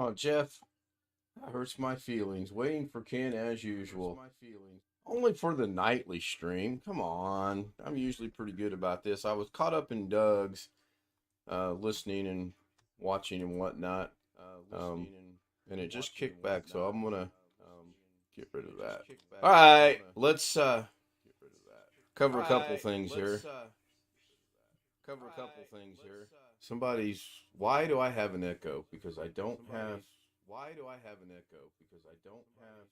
Oh, Jeff, that hurts my feelings. Waiting for Ken as usual. Only for the nightly stream. Come on. I'm usually pretty good about this. I was caught up in Doug's, listening and watching and whatnot. Um, and it just kicked back, so I'm gonna get rid of that. All right, let's cover a couple things here. Somebody's. Why do I have an echo? Because I don't have. Why do I have an echo? Because I don't have.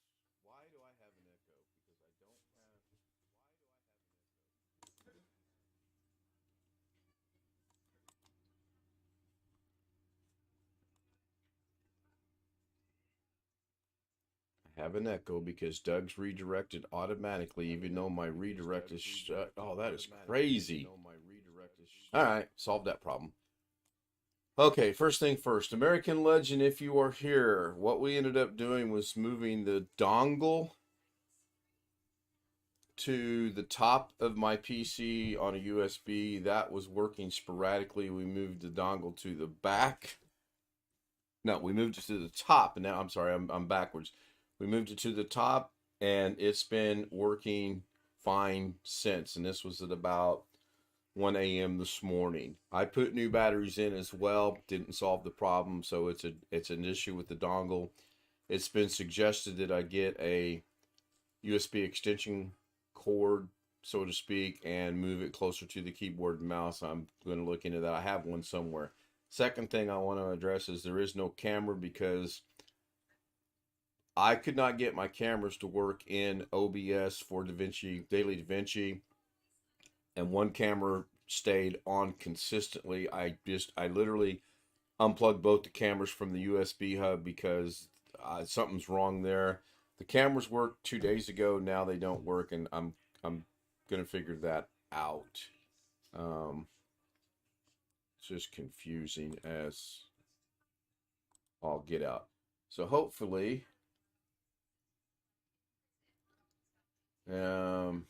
I have an echo because Doug's redirected automatically, even though my redirect is shut. Oh, that is crazy. All right, solved that problem. Okay, first thing first. American Legend, if you are here, what we ended up doing was moving the dongle to the top of my PC on a USB. That was working sporadically. We moved the dongle to the back. No, we moved it to the top. And now, I'm sorry, I'm backwards. We moved it to the top, and it's been working fine since. And this was at about 1 a.m. this morning. I put new batteries in as well. Didn't solve the problem, so it's an issue with the dongle. It's been suggested that I get a USB extension cord, so to speak, and move it closer to the keyboard and mouse. I'm going to look into that. I have one somewhere. Second thing I want to address is there is no camera because I could not get my cameras to work in OBS for Davinci, Daily Davinci, and one camera stayed on consistently. I literally unplugged both the cameras from the USB hub because something's wrong there. The cameras worked 2 days ago. Now they don't work, and I'm gonna figure that out. Um, it's just confusing as all get out. So hopefully, um,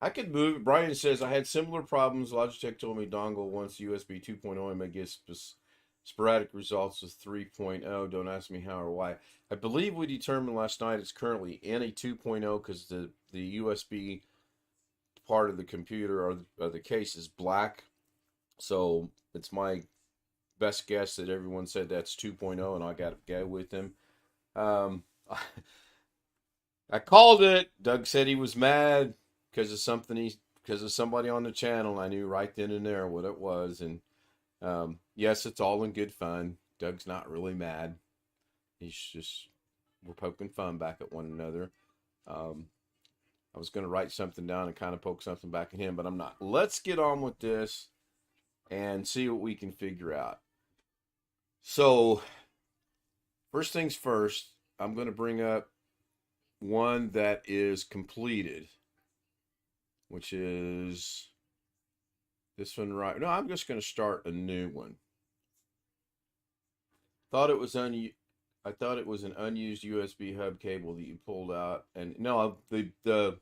I could move. Brian says I had similar problems. Logitech told me dongle once USB 2.0 and may get sporadic results with 3.0. Don't ask me how or why. I believe we determined last night it's currently in a 2.0 because the USB part of the computer or the case is black. So it's my best guess that everyone said that's 2.0, and I got to go with them. Um, I called it. Doug said he was mad because of something because of somebody on the channel. I knew right then and there what it was, and yes, it's all in good fun. Doug's not really mad. He's just we're poking fun back at one another. Um, I was going to write something down and kind of poke something back at him, but I'm not. Let's get on with this and see what we can figure out. So, first things first, I'm going to bring up one that is completed, which is this one right. No, I'm just going to start a new one. Thought it was I thought it was an unused USB hub cable that you pulled out, and no, the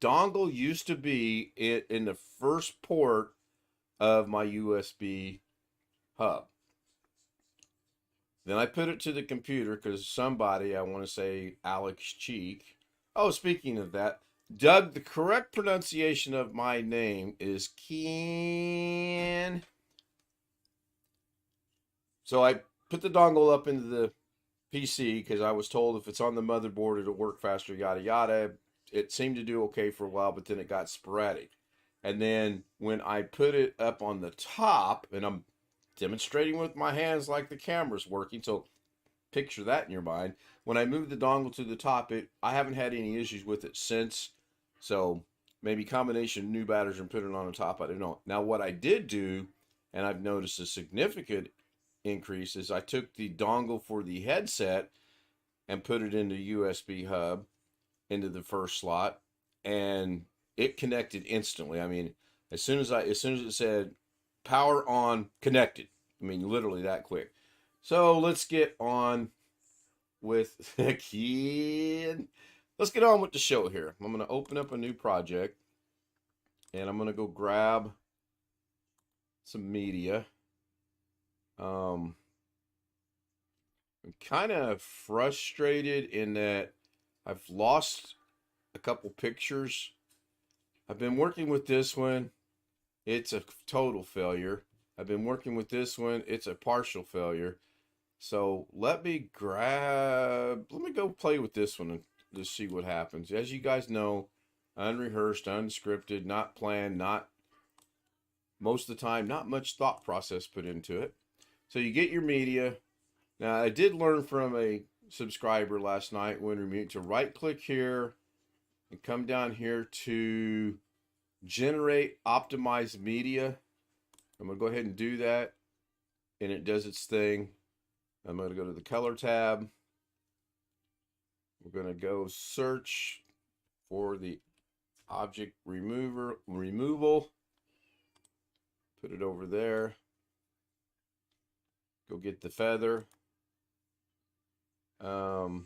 dongle used to be in the first port of my USB hub. Then I put it to the computer because somebody, I want to say Alex Cheek. Oh, speaking of that, Doug, the correct pronunciation of my name is Ken. So I put the dongle up into the PC because I was told if it's on the motherboard, it'll work faster, yada, yada. It seemed to do okay for a while, but then it got sporadic. And then when I put it up on the top, and I'm demonstrating with my hands like the camera's working, so picture that in your mind. When I moved the dongle to the top, I haven't had any issues with it since. So maybe combination of new batteries and putting it on the top, I don't know. Now what I did do, and I've noticed a significant increase, is I took the dongle for the headset and put it into USB hub into the first slot, and it connected instantly. I mean, as soon as it said power on, connected. I mean, literally that quick. So let's get on with Ken. Let's get on with the show here. I'm going to open up a new project, and I'm going to go grab some media. I'm kind of frustrated in that I've lost a couple pictures. I've been working with this one. It's a total failure. I've been working with this one. It's a partial failure. So let me go play with this one and just see what happens. As you guys know, unrehearsed, unscripted, not planned, not most of the time, not much thought process put into it. So you get your media. Now, I did learn from a subscriber last night when remote to right click here and come down here to generate optimized media. I'm going to go ahead and do that, and it does its thing. I'm going to go to the color tab. We're going to go search for the object removal. Put it over there. Go get the feather. I'm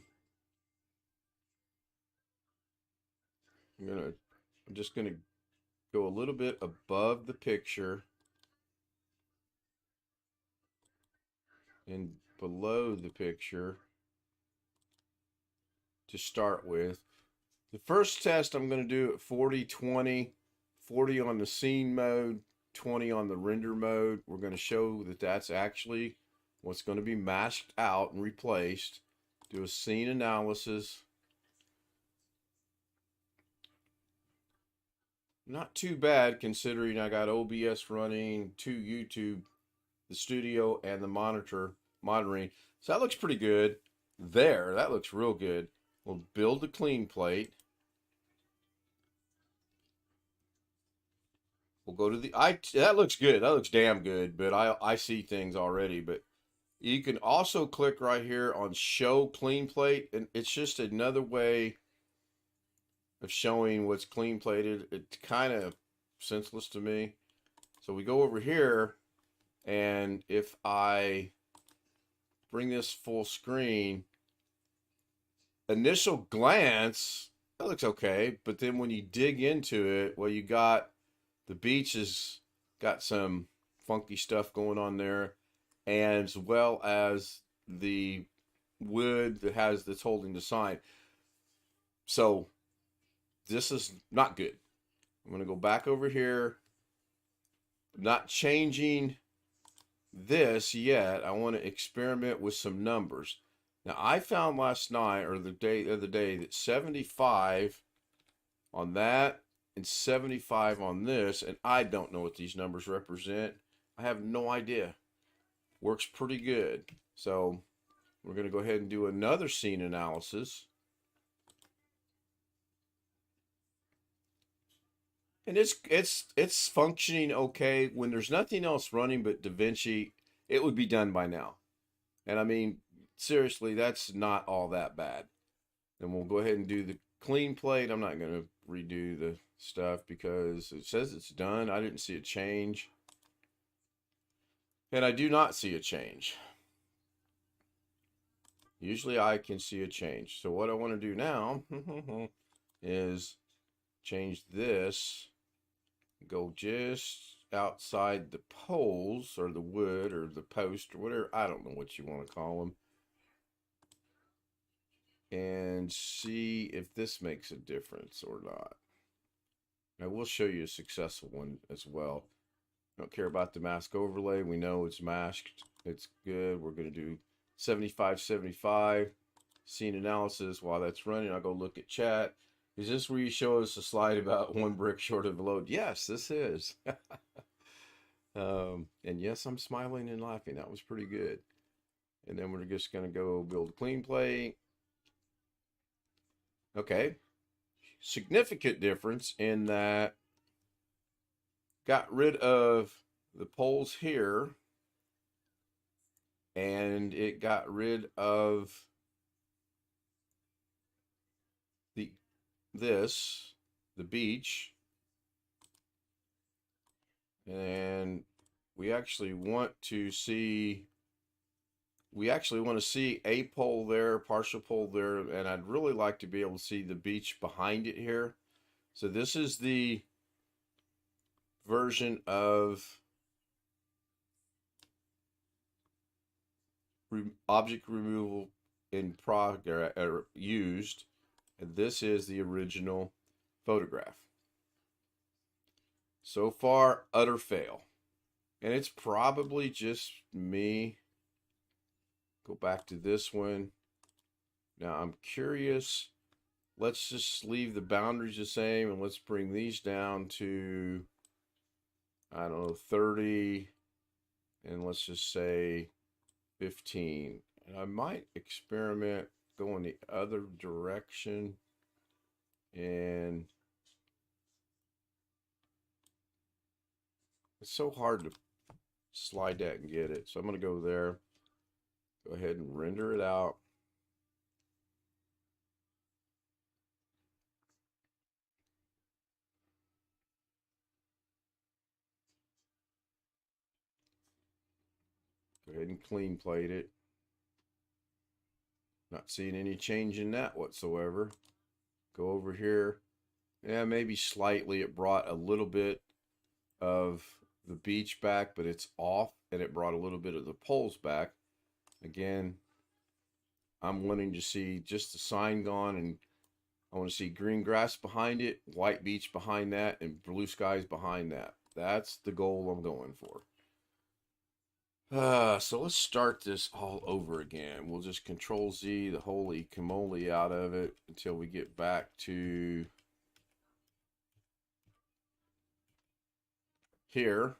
just gonna go a little bit above the picture and below the picture to start with. The first test I'm going to do at 40/20, 40 on the scene mode, 20 on the render mode. We're going to show that that's actually what's going to be masked out and replaced. Do a scene analysis. Not too bad considering I got OBS running, to YouTube, the studio, and the monitoring. So that looks pretty good. There, that looks real good. We'll build a clean plate. We'll go to the that looks good. That looks damn good, but I see things already. But you can also click right here on show clean plate, and it's just another way of showing what's clean plated. It's kind of senseless to me. So we go over here, and if I bring this full screen, initial glance, that looks okay. But then when you dig into it, well, you got the beach has got some funky stuff going on there, and as well as the wood that's holding the sign. So this is not good. I'm going to go back over here. Not changing this yet. I want to experiment with some numbers. Now, I found last night or the other day that 75 on that and 75 on this, and I don't know what these numbers represent. I have no idea. Works pretty good. So we're going to go ahead and do another scene analysis. And it's functioning okay. When there's nothing else running but Davinci, it would be done by now. And I mean, seriously, that's not all that bad. Then we'll go ahead and do the clean plate. I'm not going to redo the stuff because it says it's done. I didn't see a change. And I do not see a change. Usually I can see a change. So what I want to do now is change this. Go just outside the poles or the wood or the post or whatever. I don't know what you want to call them. And see if this makes a difference or not. I will show you a successful one as well. Don't care about the mask overlay. We know it's masked. It's good. We're going to do 75/75 scene analysis. While that's running, I'll go look at chat. Is this where you show us a slide about one brick short of the load? Yes, this is. And yes, I'm smiling and laughing. That was pretty good. And then we're just going to go build a clean plate. Okay. Significant difference in that got rid of the poles here, and it got rid of the beach, and we actually want to see a pole there, partial pole there, and I'd really like to be able to see the beach behind it here. So this is the version of object removal in progress used, and this is the original photograph. So far, utter fail. And it's probably just me. Go back to this one. Now I'm curious. Let's just leave the boundaries the same and let's bring these down to, I don't know, 30. And let's just say 15. And I might experiment going the other direction. And it's so hard to slide that and get it. So I'm going to go there. Go ahead and render it out. Go ahead and clean plate it. Not seeing any change in that whatsoever. Go over here. Yeah, maybe slightly. It brought a little bit of the beach back, but it's off, and it brought a little bit of the poles back. Again, I'm wanting to see just the sign gone, and I want to see green grass behind it, white beach behind that, and blue skies behind that. That's the goal I'm going for. So let's start this all over again. We'll just Control Z the holy camole out of it until we get back to here.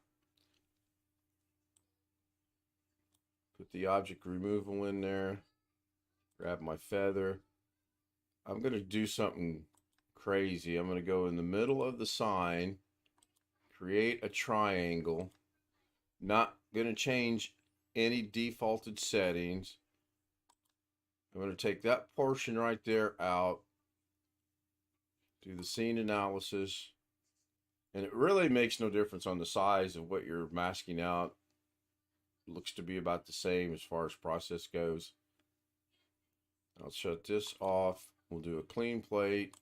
Put the object removal in there. Grab my feather. I'm going to do something crazy. I'm going to go in the middle of the sign, create a triangle. Not going to change any defaulted settings. I'm going to take that portion right there out, do the scene analysis, and it really makes no difference on the size of what you're masking out. It looks to be about the same as far as process goes. I'll shut this off. We'll do a clean plate.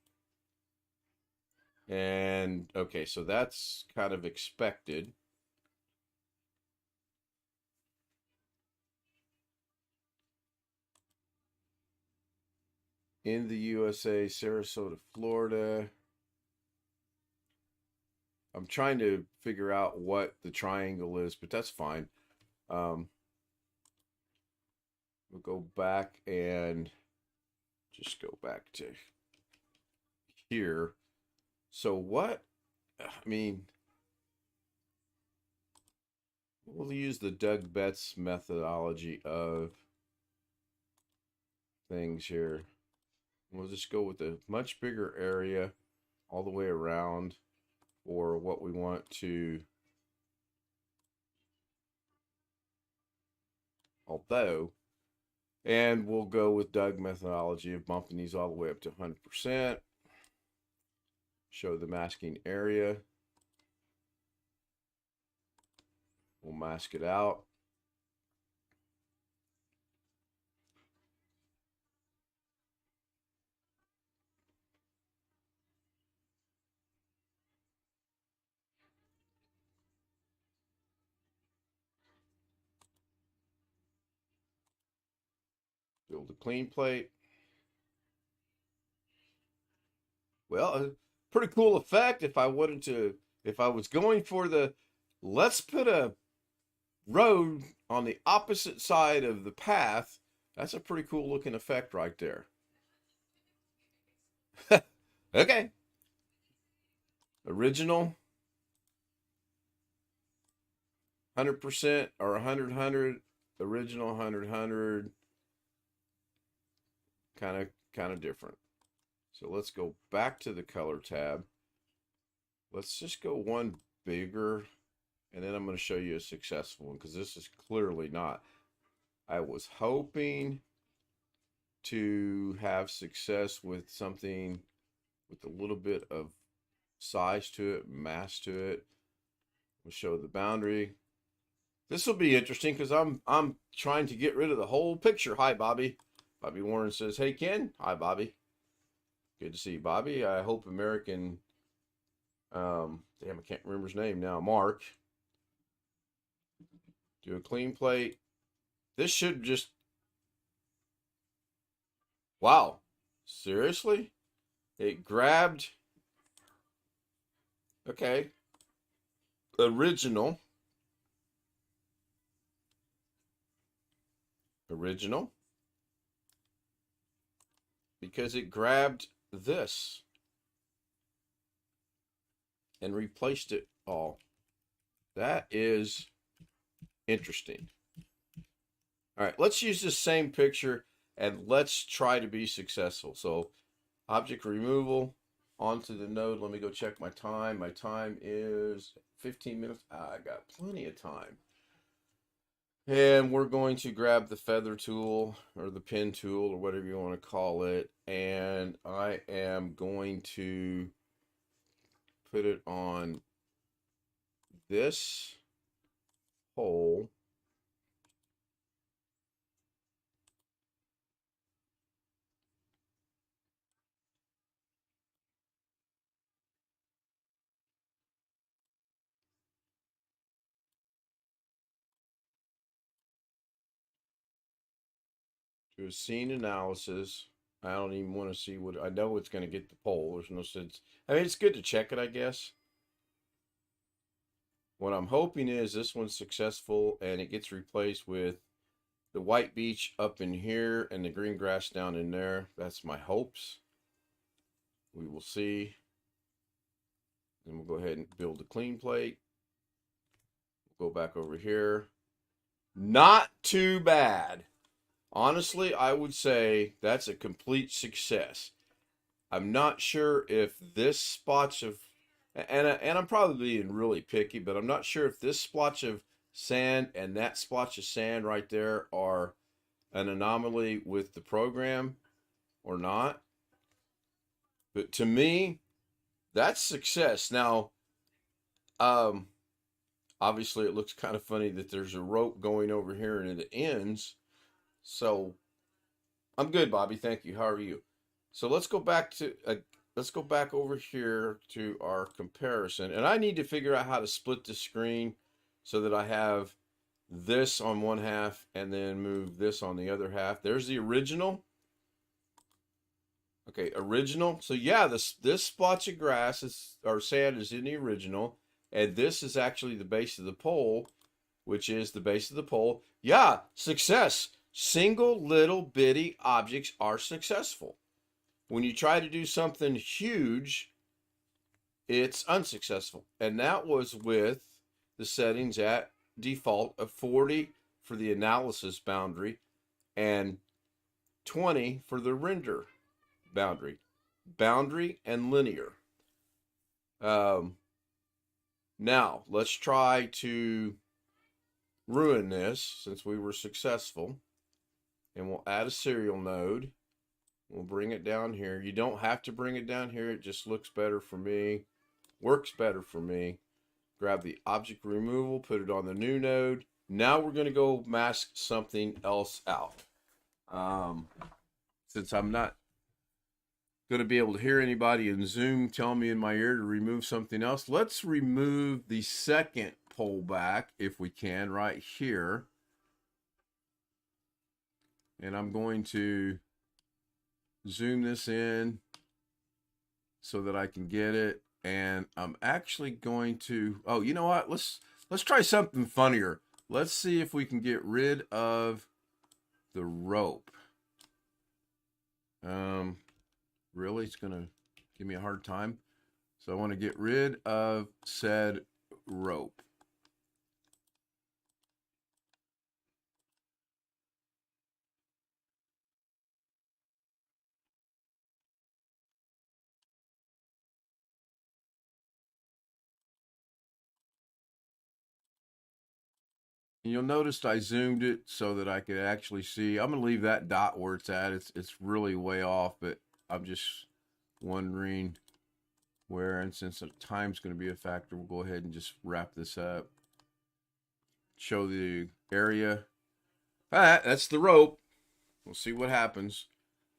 And okay, so that's kind of expected. In the USA, Sarasota, Florida. I'm trying to figure out what the triangle is, but that's fine. We'll go back and just go back to here. So what, I mean, we'll use the Doug Betts methodology of things here. We'll just go with a much bigger area all the way around for what we want to, and we'll go with Doug methodology of bumping these all the way up to 100%. Show the masking area. We'll mask it out. Build a clean plate. Well, a pretty cool effect if I wanted to, if I was going for the, let's put a road on the opposite side of the path. That's a pretty cool looking effect right there. Okay. Original 100% or 100. Original 100. Kind of different. So let's go back to the color tab. Let's just go one bigger, and then I'm going to show you a successful one because this is clearly not. I was hoping to have success with something with a little bit of size to it, mass to it. We'll show the boundary. This will be interesting because I'm trying to get rid of the whole picture. Hi, Bobby. Bobby Warren says, "Hey, Ken." Hi, Bobby. Good to see you, Bobby. I hope American, damn, I can't remember his name now. Mark. Do a clean plate. This should just Wow. Seriously? It grabbed, okay, original, original, because it grabbed this and replaced it all. That is interesting. All right, let's use this same picture and let's try to be successful. So object removal onto the node. Let me go check my time. My time is 15 minutes. I got plenty of time. And we're going to grab the feather tool or the pen tool or whatever you want to call it. And I am going to put it on this hole. Do a scene analysis. I don't even want to see what I know it's going to get the pole. There's no sense. I mean, it's good to check it, I guess. What I'm hoping is this one's successful and it gets replaced with the white beach up in here and the green grass down in there. That's my hopes. We will see. Then we'll go ahead and build the clean plate. We'll go back over here. Not too bad. Honestly, I would say that's a complete success. I'm not sure if this splotch of, and I'm probably being really picky, but I'm not sure if this splotch of sand and that splotch of sand right there are an anomaly with the program or not. But to me, that's success. Now, obviously, it looks kind of funny that there's a rope going over here and it ends. So I'm good, Bobby. Thank you. How are you? So let's go back over here to our comparison, and I need to figure out how to split the screen so that I have this on one half and then move this on the other half. There's the original. Okay, original. So yeah, this splotch of grass is or sand is in the original, and this is actually the base of the pole, which is the base of the pole. Yeah, success. Single little bitty objects are successful. When you try to do something huge, it's unsuccessful. And that was with the settings at default of 40 for the analysis boundary and 20 for the render boundary. Boundary and linear. Now, let's try to ruin this since we were successful. And we'll add a serial node. We'll bring it down here. You don't have to bring it down here. It just looks better for me. Works better for me. Grab the object removal, put it on the new node. Now we're going to go mask something else out. Since I'm not going to be able to hear anybody in Zoom tell me in my ear to remove something else, let's remove the second pole back if we can right here. And I'm going to zoom this in so that I can get it. And I'm actually going to, oh, you know what? Let's try something funnier. Let's see if we can get rid of the rope. Really, it's gonna give me a hard time. So I want to get rid of said rope. And you'll notice I zoomed it so that I could actually see. I'm going to leave that dot where it's at. It's really way off, but I'm just wondering where. And since the time's going to be a factor, we'll go ahead and just wrap this up. Show the area. All right, that's the rope. We'll see what happens.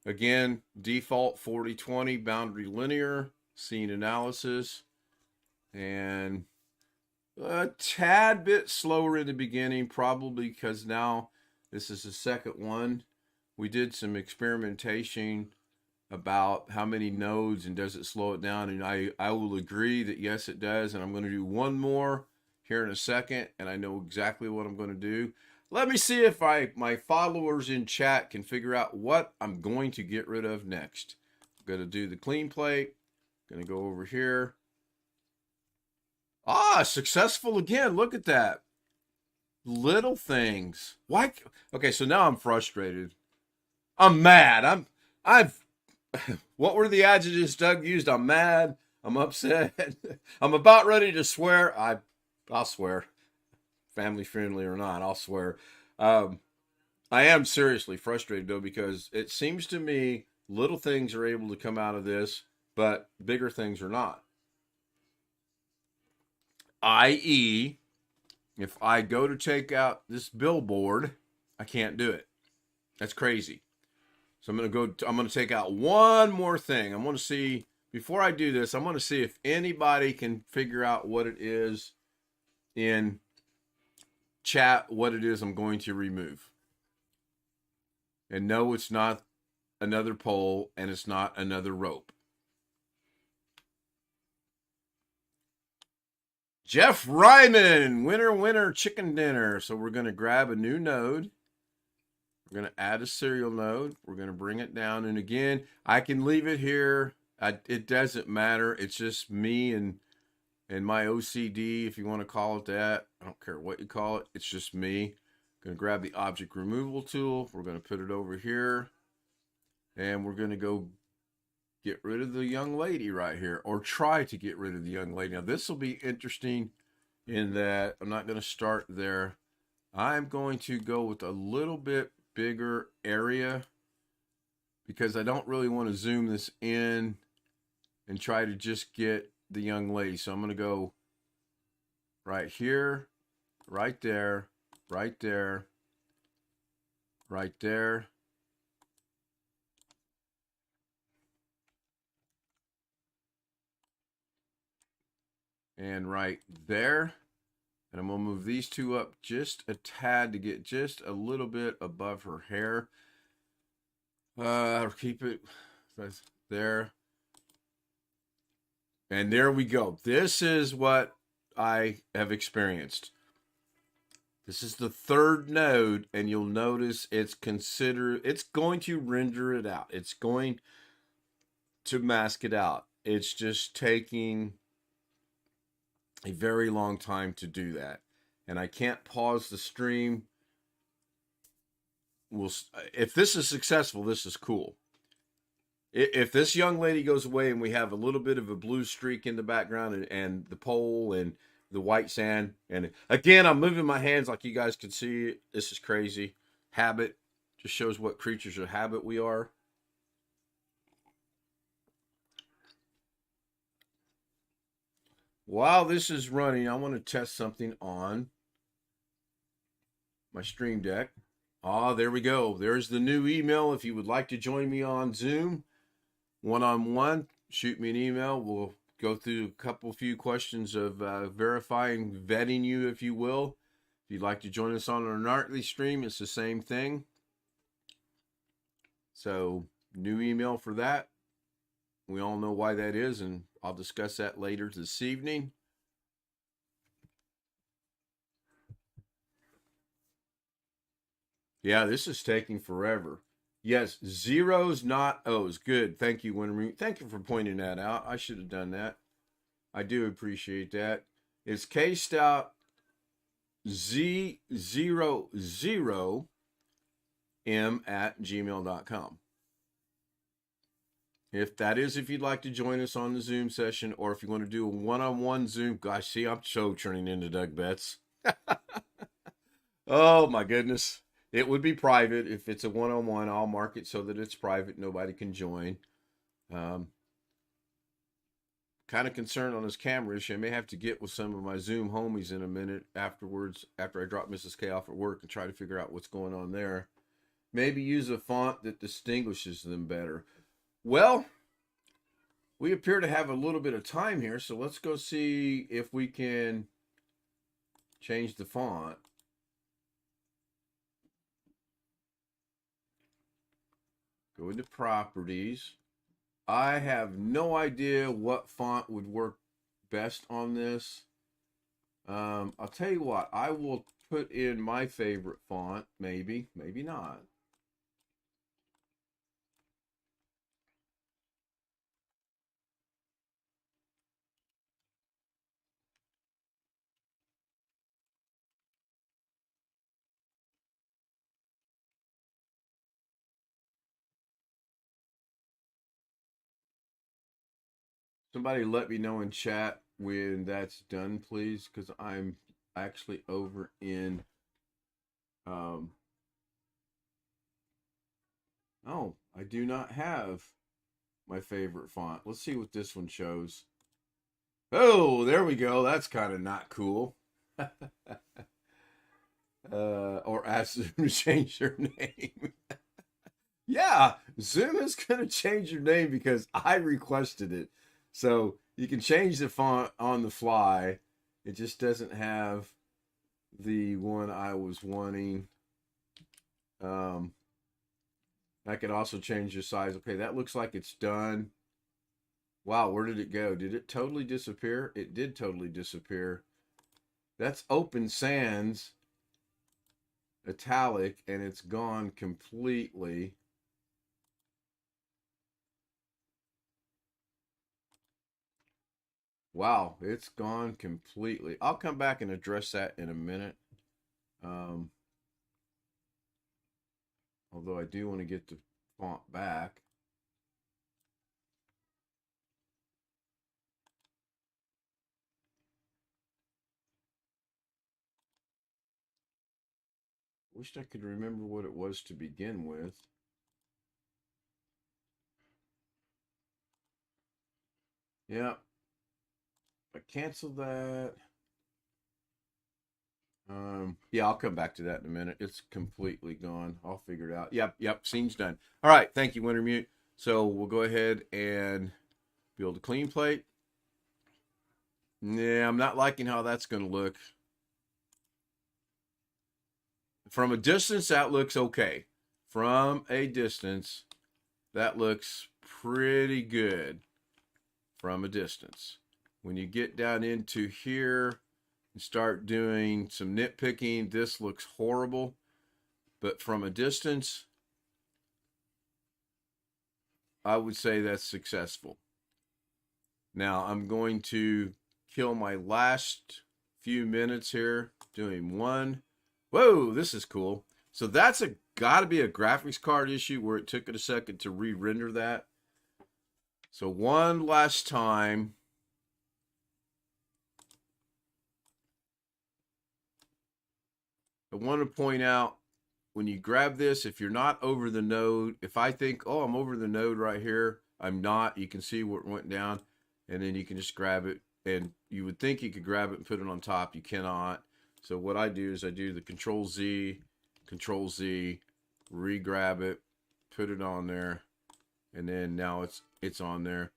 Again, default 40-20, boundary linear, scene analysis, and a tad bit slower in the beginning, probably because now this is the second one. we did some experimentation about how many nodes and does it slow it down. And I will agree that yes, it does. And I'm going to do one more here in a second. And I know exactly what I'm going to do. Let me see if my followers in chat can figure out what I'm going to get rid of next. I'm going to do the clean plate. Going to go over here. Ah, successful again. Look at that. Little things. Why? Okay, so now I'm frustrated. I'm mad. I've what were the adjectives Doug used? I'm mad. I'm upset. I'm about ready to swear. I'll swear. Family friendly or not, I'll swear. I am seriously frustrated though, because it seems to me little things are able to come out of this, but bigger things are not. I.e., if I go to take out this billboard, I can't do it. That's crazy. So I'm going to take out one more thing. I want to see, before I do this, I want to see if anybody can figure out what it is in chat, what it is I'm going to remove. And no, it's not another pole, and it's not another rope. Jeff Ryman, winner, chicken dinner. So we're going to grab a new node. We're going to add a serial node. We're going to bring it down. And again, I can leave it here. It doesn't matter. It's just me and my OCD, if you want to call it that. I don't care what you call it. It's just me. Going to grab the object removal tool. We're going to put it over here. And we're going to go get rid of the young lady right here, or try to get rid of the young lady. Now, this will be interesting in that I'm not going to start there. I'm going to go with a little bit bigger area because I don't really want to zoom this in and try to just get the young lady. So I'm going to go right here, right there, right there, right there. And right there. And I'm going to move these two up just a tad to get just a little bit above her hair. Keep it there. And there we go. This is what I have experienced. This is the third node, and you'll notice it's going to render it out. It's going to mask it out. It's just taking a very long time to do that. And I can't pause the stream. If this is successful, this is cool. If this young lady goes away and we have a little bit of a blue streak in the background and the pole and the white sand, and again, I'm moving my hands like you guys can see. This is crazy. Habit just shows what creatures of habit we are. While this is running, I want to test something on my Stream Deck. There we go. There's the new email. If you would like to join me on Zoom, one-on-one, shoot me an email. We'll go through a few questions of verifying, vetting you, if you will. If you'd like to join us on our nightly stream, it's the same thing. So, new email for that. We all know why that is, and I'll discuss that later this evening. Yeah, this is taking forever. Yes, zeros, not O's. Good. Thank you, Winter. Thank you for pointing that out. I should have done that. I do appreciate that. It's K Stout Z00M@gmail.com. If you'd like to join us on the Zoom session, or if you want to do a one-on-one Zoom, gosh, see, I'm so turning into Doug Betts. Oh my goodness. It would be private. If it's a one-on-one, I'll mark it so that it's private. Nobody can join. Kind of concerned on this camera issue. I may have to get with some of my Zoom homies in a minute afterwards, after I drop Mrs. K off at work, and try to figure out what's going on there. Maybe use a font that distinguishes them better. Well, we appear to have a little bit of time here, so let's go see if we can change the font. Go into properties. I have no idea what font would work best on this. I'll tell you what, I will put in my favorite font, maybe not. Somebody let me know in chat when that's done, please, because I'm actually over in um oh, I do not have my favorite font. Let's see what this one shows. Oh, there we go. That's kind of not cool. Or ask them to change their name. Yeah, Zoom is going to change your name because I requested it. So you can change the font on the fly. It just doesn't have the one I was wanting. I could also change the size. Okay, that looks like it's done. Wow, where did it go? Did it totally disappear? It did totally disappear. That's Open Sans italic, and it's gone completely. Wow, it's gone completely. I'll come back and address that in a minute. Um, Although I do want to get the font back. Wished I could remember what it was to begin with. Yeah, I canceled that. Yeah, I'll come back to that in a minute. It's completely gone. I'll figure it out. Yep, scene's done. All right, thank you, Wintermute. So we'll go ahead and build a clean plate. Yeah, I'm not liking how that's going to look. From a distance, that looks okay. From a distance, that looks pretty good from a distance. When you get down into here and start doing some nitpicking, this looks horrible. But from a distance, I would say that's successful. Now I'm going to kill my last few minutes here doing one. Whoa, this is cool. So that's got to be a graphics card issue where it took it a second to re-render that. So one last time. I want to point out when you grab this, if you're not over the node, if I think, oh, I'm over the node right here, I'm not. You can see where it went down, and then you can just grab it. And you would think you could grab it and put it on top. You cannot. So what I do is I do the Control Z, re-grab it, put it on there, and then now it's on there.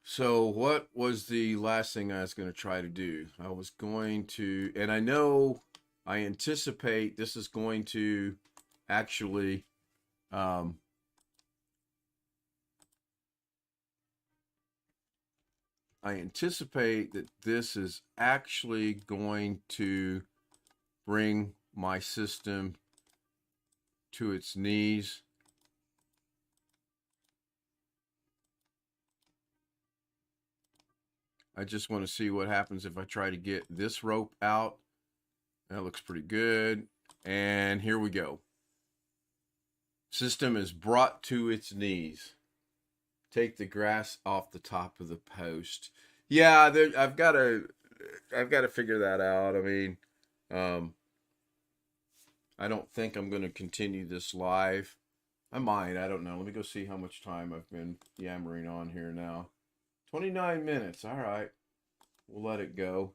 So what was the last thing I was going to try to do? I was going to, and I anticipate this is going to actually I anticipate that this is actually going to bring my system to its knees. I just want to see what happens if I try to get this rope out. That looks pretty good. And here we go. System is brought to its knees. Take the grass off the top of the post. Yeah, I've got to figure that out. I mean, I don't think I'm going to continue this live. I might. I don't know. Let me go see how much time I've been yammering on here now. 29 minutes. All right. We'll let it go.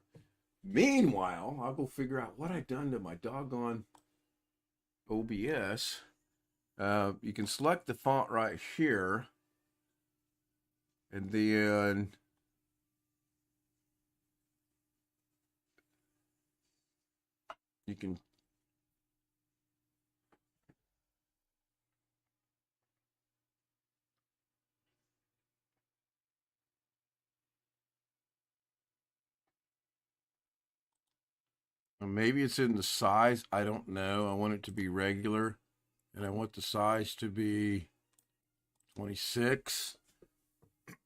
Meanwhile, I'll go figure out what I've done to my doggone OBS. You can select the font right here. And then you can Maybe it's in the size. I don't know. I want it to be regular, and I want the size to be 26.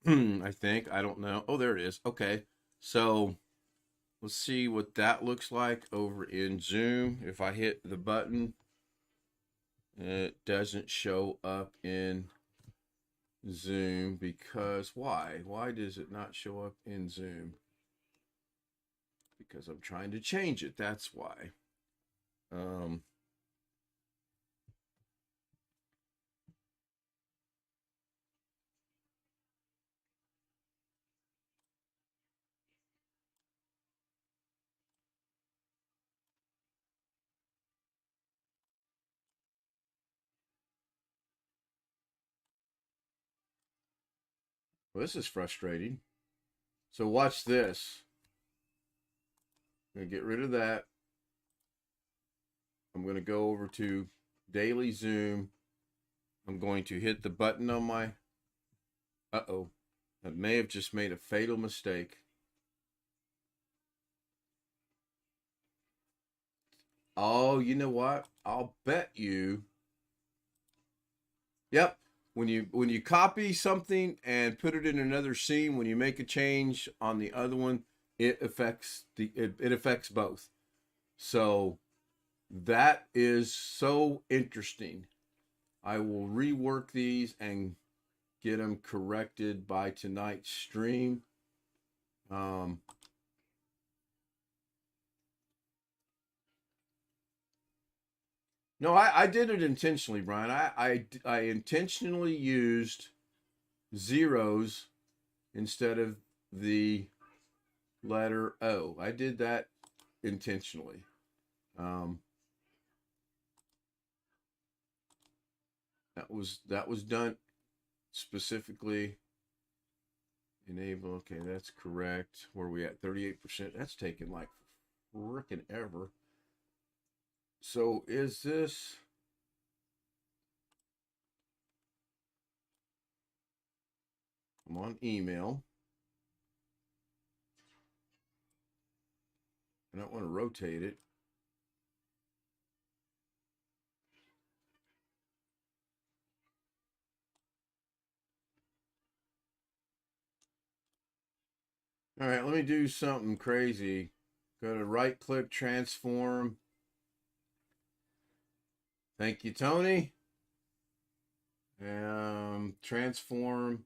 I think. I don't know. Oh, there it is. Okay. So let's see what that looks like over in Zoom. If I hit the button, it doesn't show up in Zoom because why? Why does it not show up in Zoom? Because I'm trying to change it. That's why. Well, this is frustrating. So watch this. I'm going to get rid of that. I'm going to go over to Daily Zoom. I'm going to hit the button on my... Uh-oh. I may have just made a fatal mistake. Oh, you know what? I'll bet you... Yep. When you copy something and put it in another scene, when you make a change on the other one, it affects it affects both. So that is so interesting. I will rework these and get them corrected by tonight's stream. No, I did it intentionally, Brian. I intentionally used zeros instead of the letter O. I did that intentionally. That was done specifically. Enable. Okay, that's correct. Where are we at? 38%. That's taken like frickin' ever. So is this... I'm on email. I don't want to rotate it. All right, let me do something crazy. Go to right click, transform. Thank you, Tony. Transform.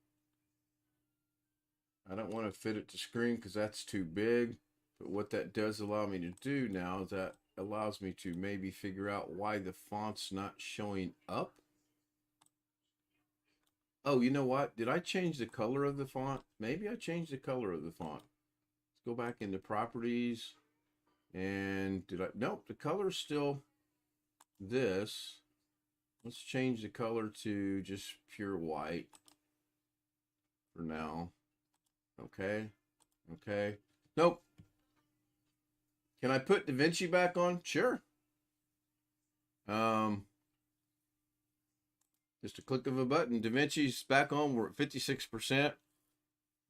I don't want to fit it to screen because that's too big. But what that does allow me to do now is that allows me to maybe figure out why the font's not showing up. Oh, you know what? Did I change the color of the font? Maybe I changed the color of the font. Let's go back into properties. And did I? Nope, the color's still this. Let's change the color to just pure white for now. Okay. Okay. Nope. Can I put Davinci back on? Sure. Just a click of a button. Davinci's back on. We're at 56%.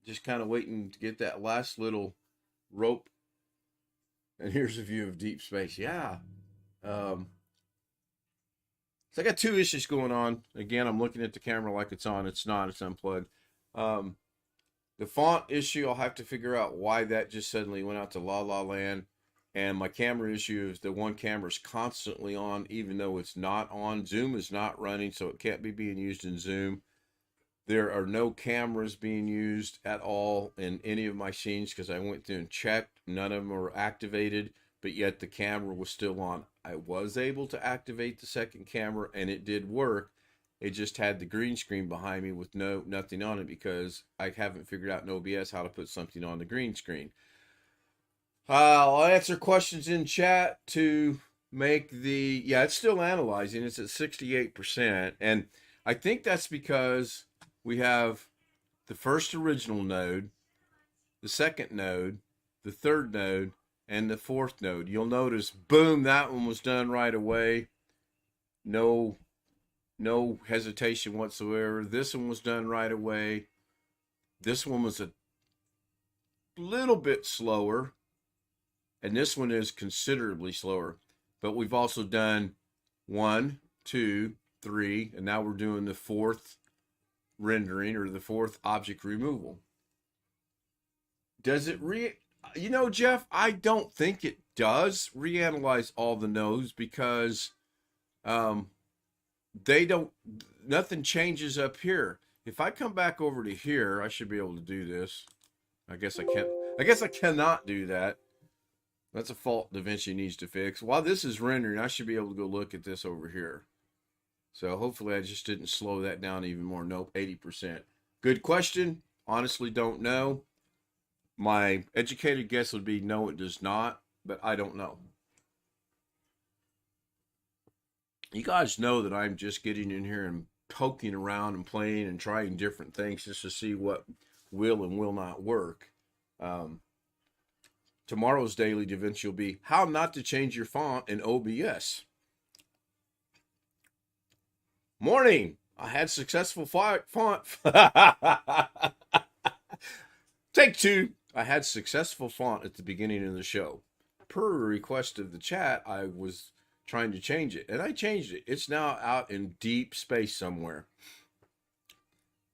Just kind of waiting to get that last little rope. And here's a view of deep space. Yeah. So I got two issues going on. Again, I'm looking at the camera like it's on. It's not. It's unplugged. The font issue, I'll have to figure out why that just suddenly went out to La La Land. And my camera issue is the one camera is constantly on, even though it's not on. Zoom is not running, so it can't be being used in Zoom. There are no cameras being used at all in any of my scenes because I went through and checked. None of them were activated, but yet the camera was still on. I was able to activate the second camera, and it did work. It just had the green screen behind me with nothing on it because I haven't figured out in OBS how to put something on the green screen. I'll answer questions in chat to make the... Yeah, it's still analyzing. It's at 68%. And I think that's because we have the first original node, the second node, the third node, and the fourth node. You'll notice, boom, that one was done right away. No hesitation whatsoever. This one was done right away. This one was a little bit slower. and this one is considerably slower. But we've also done 1, 2, 3, and now we're doing the fourth rendering or the fourth object removal. Does it Jeff, I don't think it does reanalyze all the nodes because they don't, nothing changes up here. If I come back over to here, I should be able to do this. I guess I cannot do that. That's a fault Davinci needs to fix. While this is rendering, I should be able to go look at this over here. So hopefully I just didn't slow that down even more. Nope, 80%. Good question. Honestly, don't know. My educated guess would be no, it does not, but I don't know. You guys know that I'm just getting in here and poking around and playing and trying different things just to see what will and will not work. Tomorrow's daily Davinci will be how not to change your font in OBS. Morning. I had successful font. Take 2. I had successful font at the beginning of the show. Per request of the chat, I was trying to change it, and I changed it. It's now out in deep space somewhere.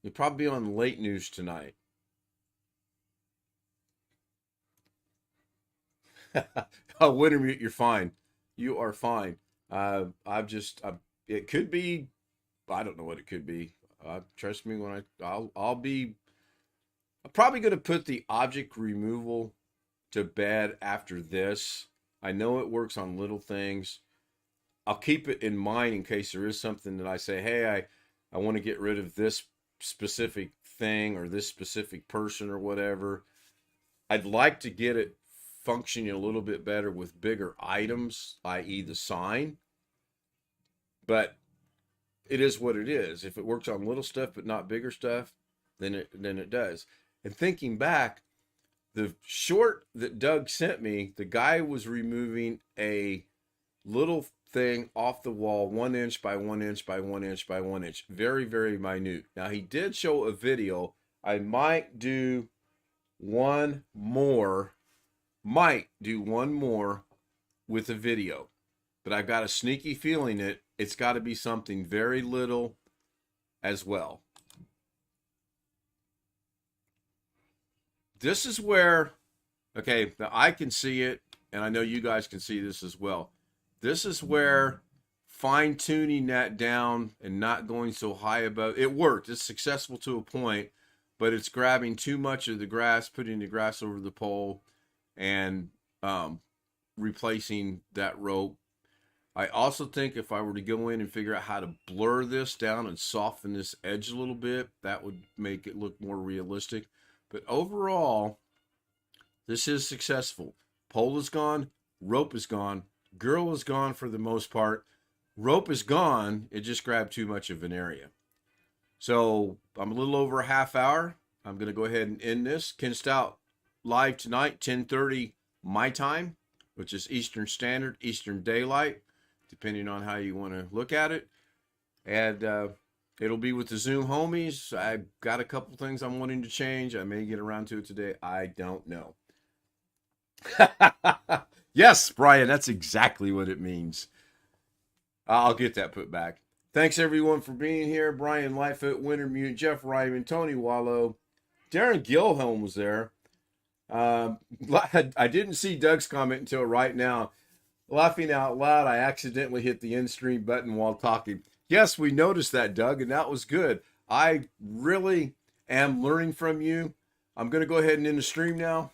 You'll probably be on late news tonight. Oh, Wintermute, you're fine. You are fine. It could be, I don't know what it could be. Trust me when I'm probably going to put the object removal to bed after this. I know it works on little things. I'll keep it in mind in case there is something that I say, hey, I want to get rid of this specific thing or this specific person or whatever. I'd like to get it functioning a little bit better with bigger items, i.e. the sign. But it is what it is. If it works on little stuff but not bigger stuff, then it does. And thinking back, the short that Doug sent me, the guy was removing a little thing off the wall, 1 inch by 1 inch by 1 inch by 1 inch. Very, very minute. Now, he did show a video. I might do one more with a video. But I've got a sneaky feeling it's got to be something very little as well. This is where, okay, now I can see it, and I know you guys can see this as well. This is where fine-tuning that down and not going so high above, it worked. It's successful to a point, but it's grabbing too much of the grass, putting the grass over the pole, and replacing that rope. I also think if I were to go in and figure out how to blur this down and soften this edge a little bit, that would make it look more realistic. But overall, this is successful. Pole is gone. Rope is gone. Girl is gone for the most part. Rope is gone. It just grabbed too much of an area. So I'm a little over a half hour. I'm going to go ahead and end this. Ken Stout live tonight, 10:30 my time, which is Eastern Standard, Eastern Daylight, depending on how you want to look at it. And it'll be with the Zoom homies. I've got a couple things I'm wanting to change. I may get around to it today. I don't know. Yes, Brian, that's exactly what it means. I'll get that put back. Thanks, everyone, for being here. Brian Lightfoot, Wintermute, Jeff Ryman, Tony Wallow. Darren Gilhelm was there. I didn't see Doug's comment until right now. Laughing out loud, I accidentally hit the end stream button while talking. Yes, we noticed that, Doug, and that was good. I really am learning from you. I'm going to go ahead and end the stream now.